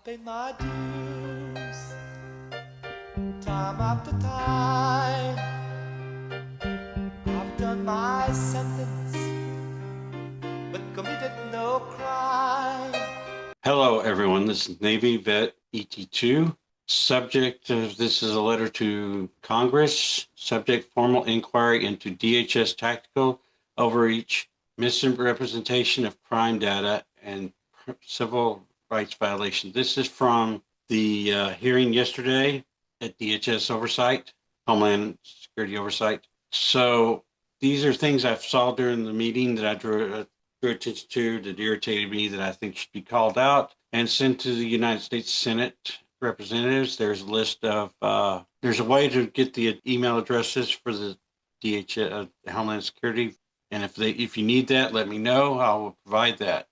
paid my dues time after time. I've done my sentence, but committed no crime. Hello, everyone. This is Navy Vet ET2. Subject of this is a letter to Congress. Subject formal inquiry into DHS tactical overreach, misrepresentation of crime data, and civil rights violation. This is from the hearing yesterday at DHS Oversight, Homeland Security Oversight. So these are things I saw during the meeting that I drew attention to that irritated me that I think should be called out and sent to the United States Senate representatives. There's a list of, there's a way to get the email addresses for the DHS, Homeland Security. And if you need that, let me know. I will provide that.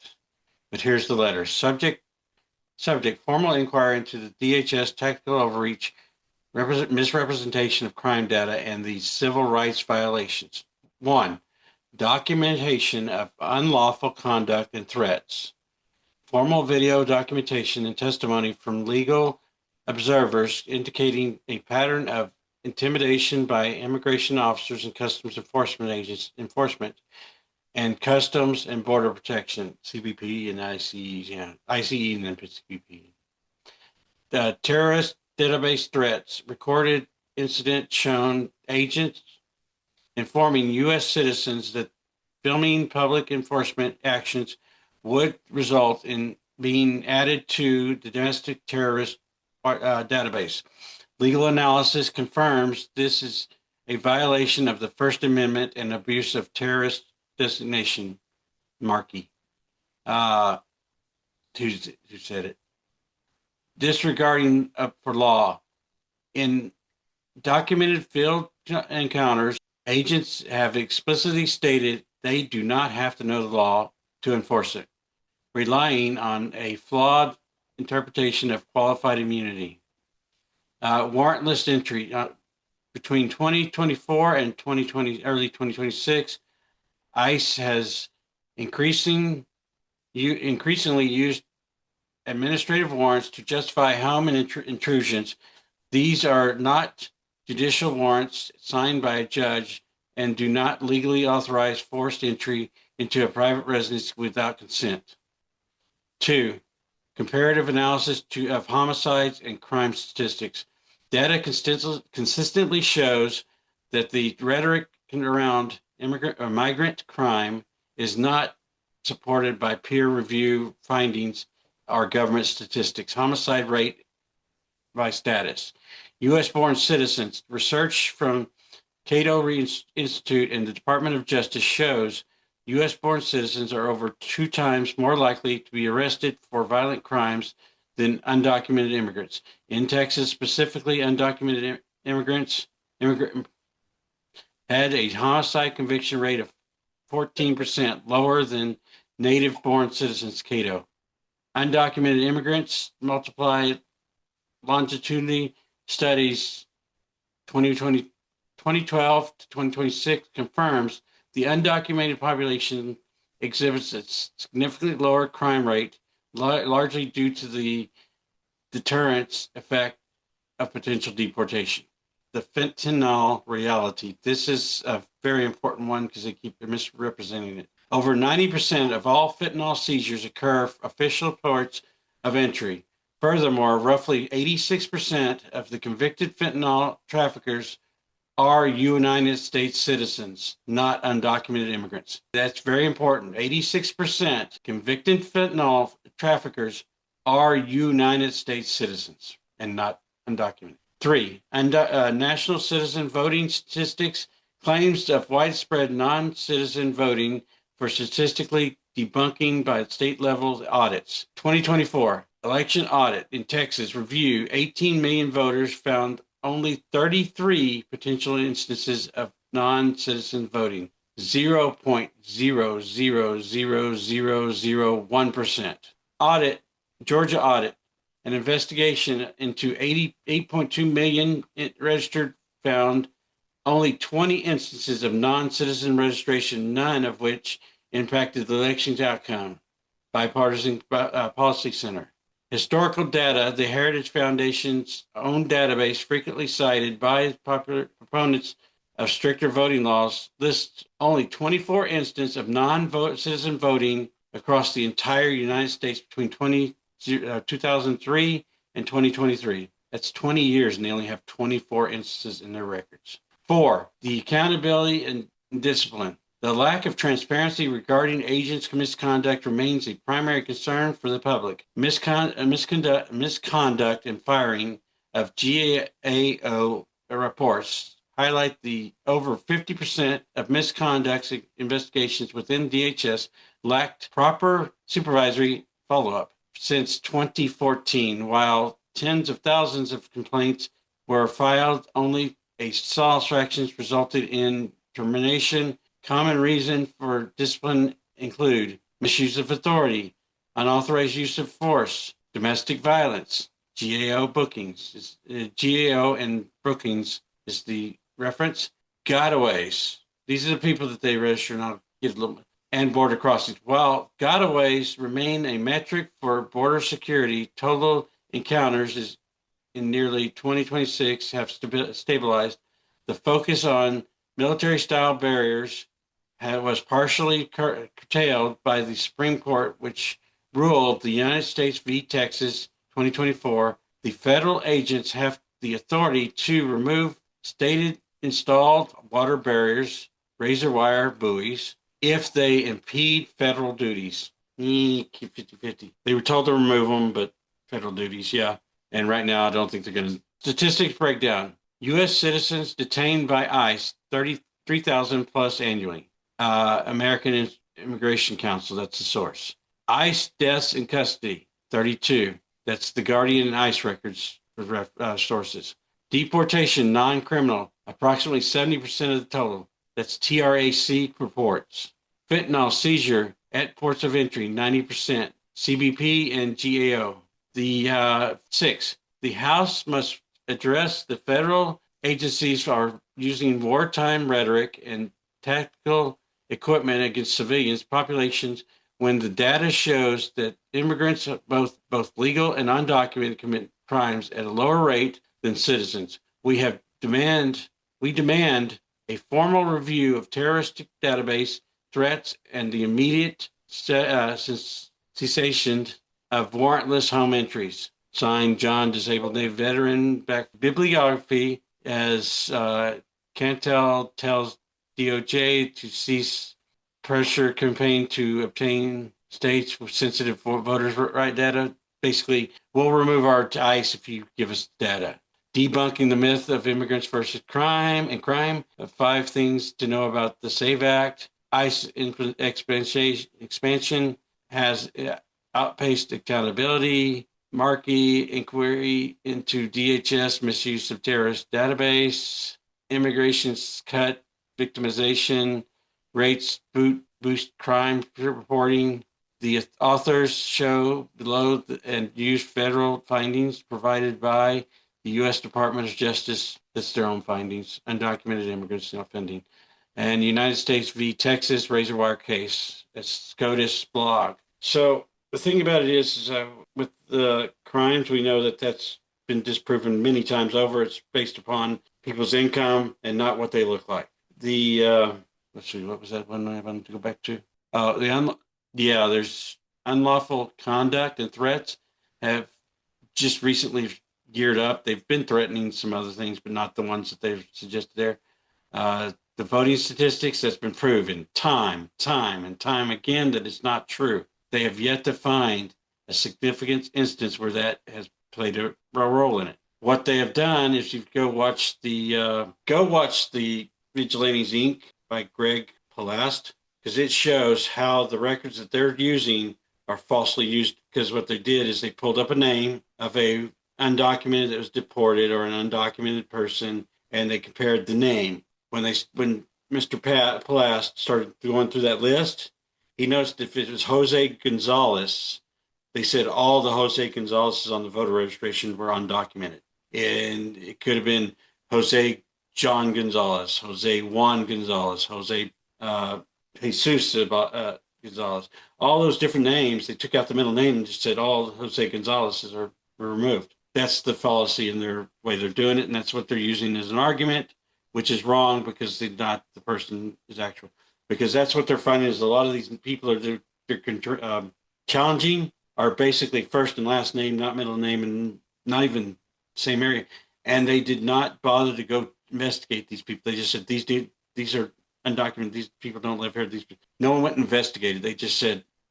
But here's the letter. Subject, formal inquiry into the DHS tactical overreach, misrepresentation of crime data, and the civil rights violations. 1. Documentation of unlawful conduct and threats. Formal video documentation and testimony from legal observers indicating a pattern of intimidation by immigration officers and customs enforcement agents, and Customs and Border Protection, CBP and ICE, ICE and then CBP. The terrorist database threats, recorded incident shown agents informing U.S. citizens that filming public enforcement actions would result in being added to the domestic terrorist database. Legal analysis confirms this is a violation of the First Amendment and abuse of terrorist designation marquee. Who said it? Disregarding for law. In documented field encounters, agents have explicitly stated they do not have to know the law to enforce it, relying on a flawed interpretation of qualified immunity. Warrantless entry between 2024 and early 2026, ICE has increasingly used administrative warrants to justify home and intrusions. These are not judicial warrants signed by a judge and do not legally authorize forced entry into a private residence without consent. 2. Comparative analysis of homicides and crime statistics. Data consistently shows that the rhetoric around migrant crime is not supported by peer review findings or government statistics. Homicide rate by status. U.S.-born citizens. Research from Cato Institute and the Department of Justice shows U.S.-born citizens are over 2 times more likely to be arrested for violent crimes than undocumented immigrants. In Texas, specifically, undocumented immigrants had a homicide conviction rate of 14% lower than native-born citizens. Cato. Undocumented immigrants multiplied longitudinally studies 2012 to 2026 confirms the undocumented population exhibits a significantly lower crime rate, largely due to the deterrence effect of potential deportation. The fentanyl reality. This is a very important one because they keep misrepresenting it. Over 90% of all fentanyl seizures occur official ports of entry. Furthermore, roughly 86% of the convicted fentanyl traffickers are United States citizens, not undocumented immigrants. That's very important. 86% convicted fentanyl traffickers are United States citizens and not undocumented. 3. National citizen voting statistics. Claims of widespread non-citizen voting for statistically debunking by state level audits. 2024 election audit in Texas review. 18 million voters found only 33 potential instances of non-citizen voting, 0.0000001%. Audit, Georgia audit, an investigation into 88.2 million registered found only 20 instances of non-citizen registration, none of which impacted the election's outcome. Bipartisan Policy Center. Historical data, the Heritage Foundation's own database, frequently cited by popular proponents of stricter voting laws, lists only 24 instances of non-citizen voting across the entire United States between 2003 and 2023. That's 20 years, and they only have 24 instances in their records. 4, the accountability and discipline. The lack of transparency regarding agents' misconduct remains a primary concern for the public. Misconduct and firing of GAO reports highlight the over 50% of misconduct investigations within DHS lacked proper supervisory follow-up since 2014. While tens of thousands of complaints were filed, only a small fraction resulted in termination. Common reason for discipline include misuse of authority, unauthorized use of force, domestic violence, GAO bookings. GAO and bookings is the reference. Gotaways. These are the people that they register, and I'll give a little. And border crossings. While gotaways remain a metric for border security, total encounters is in nearly 2026 have stabilized. The focus on military-style barriers was partially curtailed by the Supreme Court, which ruled the United States v. Texas 2024, the federal agents have the authority to remove stated installed water barriers, razor wire buoys, if they impede federal duties. Keep 50-50. They were told to remove them, but federal duties, yeah. And right now, I don't think they're going to. Statistics breakdown. U.S. citizens detained by ICE, 33,000 plus annually. American Immigration Council, that's the source. ICE deaths in custody, 32. That's the Guardian and ICE records for sources. Deportation, non-criminal, approximately 70% of the total. That's TRAC reports. Fentanyl seizure at ports of entry, 90%. CBP and GAO. The 6. The House must address the federal agencies are using wartime rhetoric and tactical equipment against civilians populations when the data shows that immigrants, both legal and undocumented, commit crimes at a lower rate than citizens. We demand a formal review of terrorist database threats and the immediate cessation of warrantless home entries. Signed, John, disabled Navy veteran. Back bibliography as Cantel tells DOJ to cease pressure campaign to obtain states with sensitive voters' right data. Basically, we'll remove our ICE if you give us data. Debunking the myth of immigrants versus crime. 5 things to know about the SAVE Act. ICE expansion has outpaced accountability. Markey inquiry into DHS misuse of terrorist database. Immigration's cut victimization rates boost crime reporting. The authors show below and use federal findings provided by the U.S. Department of Justice. That's their own findings. Undocumented immigrants not offending. And United States v. Texas razor wire case. That's SCOTUS blog. So the thing about it is with the crimes, we know that that's been disproven many times over. It's based upon people's income and not what they look like. Let's see, what was that one I wanted to go back to? There's unlawful conduct and threats have just recently geared up. They've been threatening some other things, but not the ones that they've suggested there. The voting statistics, that's been proven time and time again that it's not true. They have yet to find a significant instance where that has played a role in it. What they have done is you go watch the Vigilantes Inc. by Greg Palast, because it shows how the records that they're using are falsely used. Because what they did is they pulled up a name of a undocumented that was deported or an undocumented person, and they compared the name. When Mr. Palast started going through that list, he noticed if it was Jose Gonzalez, they said all the Jose Gonzalez's on the voter registration were undocumented. And it could have been Jose John Gonzalez, Jose Juan Gonzalez, Jose Jesus Gonzalez. All those different names, they took out the middle name and just said all Jose Gonzalez's were removed. That's the fallacy in their way they're doing it, and that's what they're using as an argument, which is wrong because they're not the person is actual. Because that's what they're finding is a lot of these people are they're challenging are basically first and last name, not middle name, and not even same area. And they did not bother to go investigate these people. They just said these are undocumented. These people don't live here. No one went and investigated. They just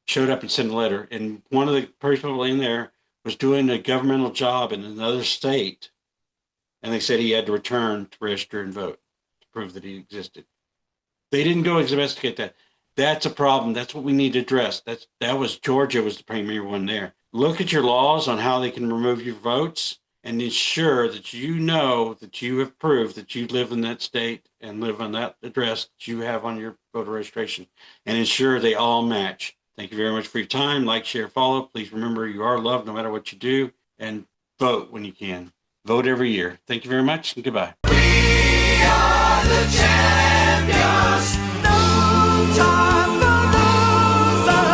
showed up and sent a letter. And one of the people in there was doing a governmental job in another state, and they said he had to return to register and vote to prove that he existed. They didn't go investigate that. That's a problem. That's what we need to address. That was Georgia was the premier one there. Look at your laws on how they can remove your votes and ensure that you know that you have proved that you live in that state and live on that address that you have on your voter registration, and ensure they all match. Thank you very much for your time. Like, share, follow. Please remember you are loved no matter what you do, and vote when you can. Vote every year. Thank you very much, and goodbye.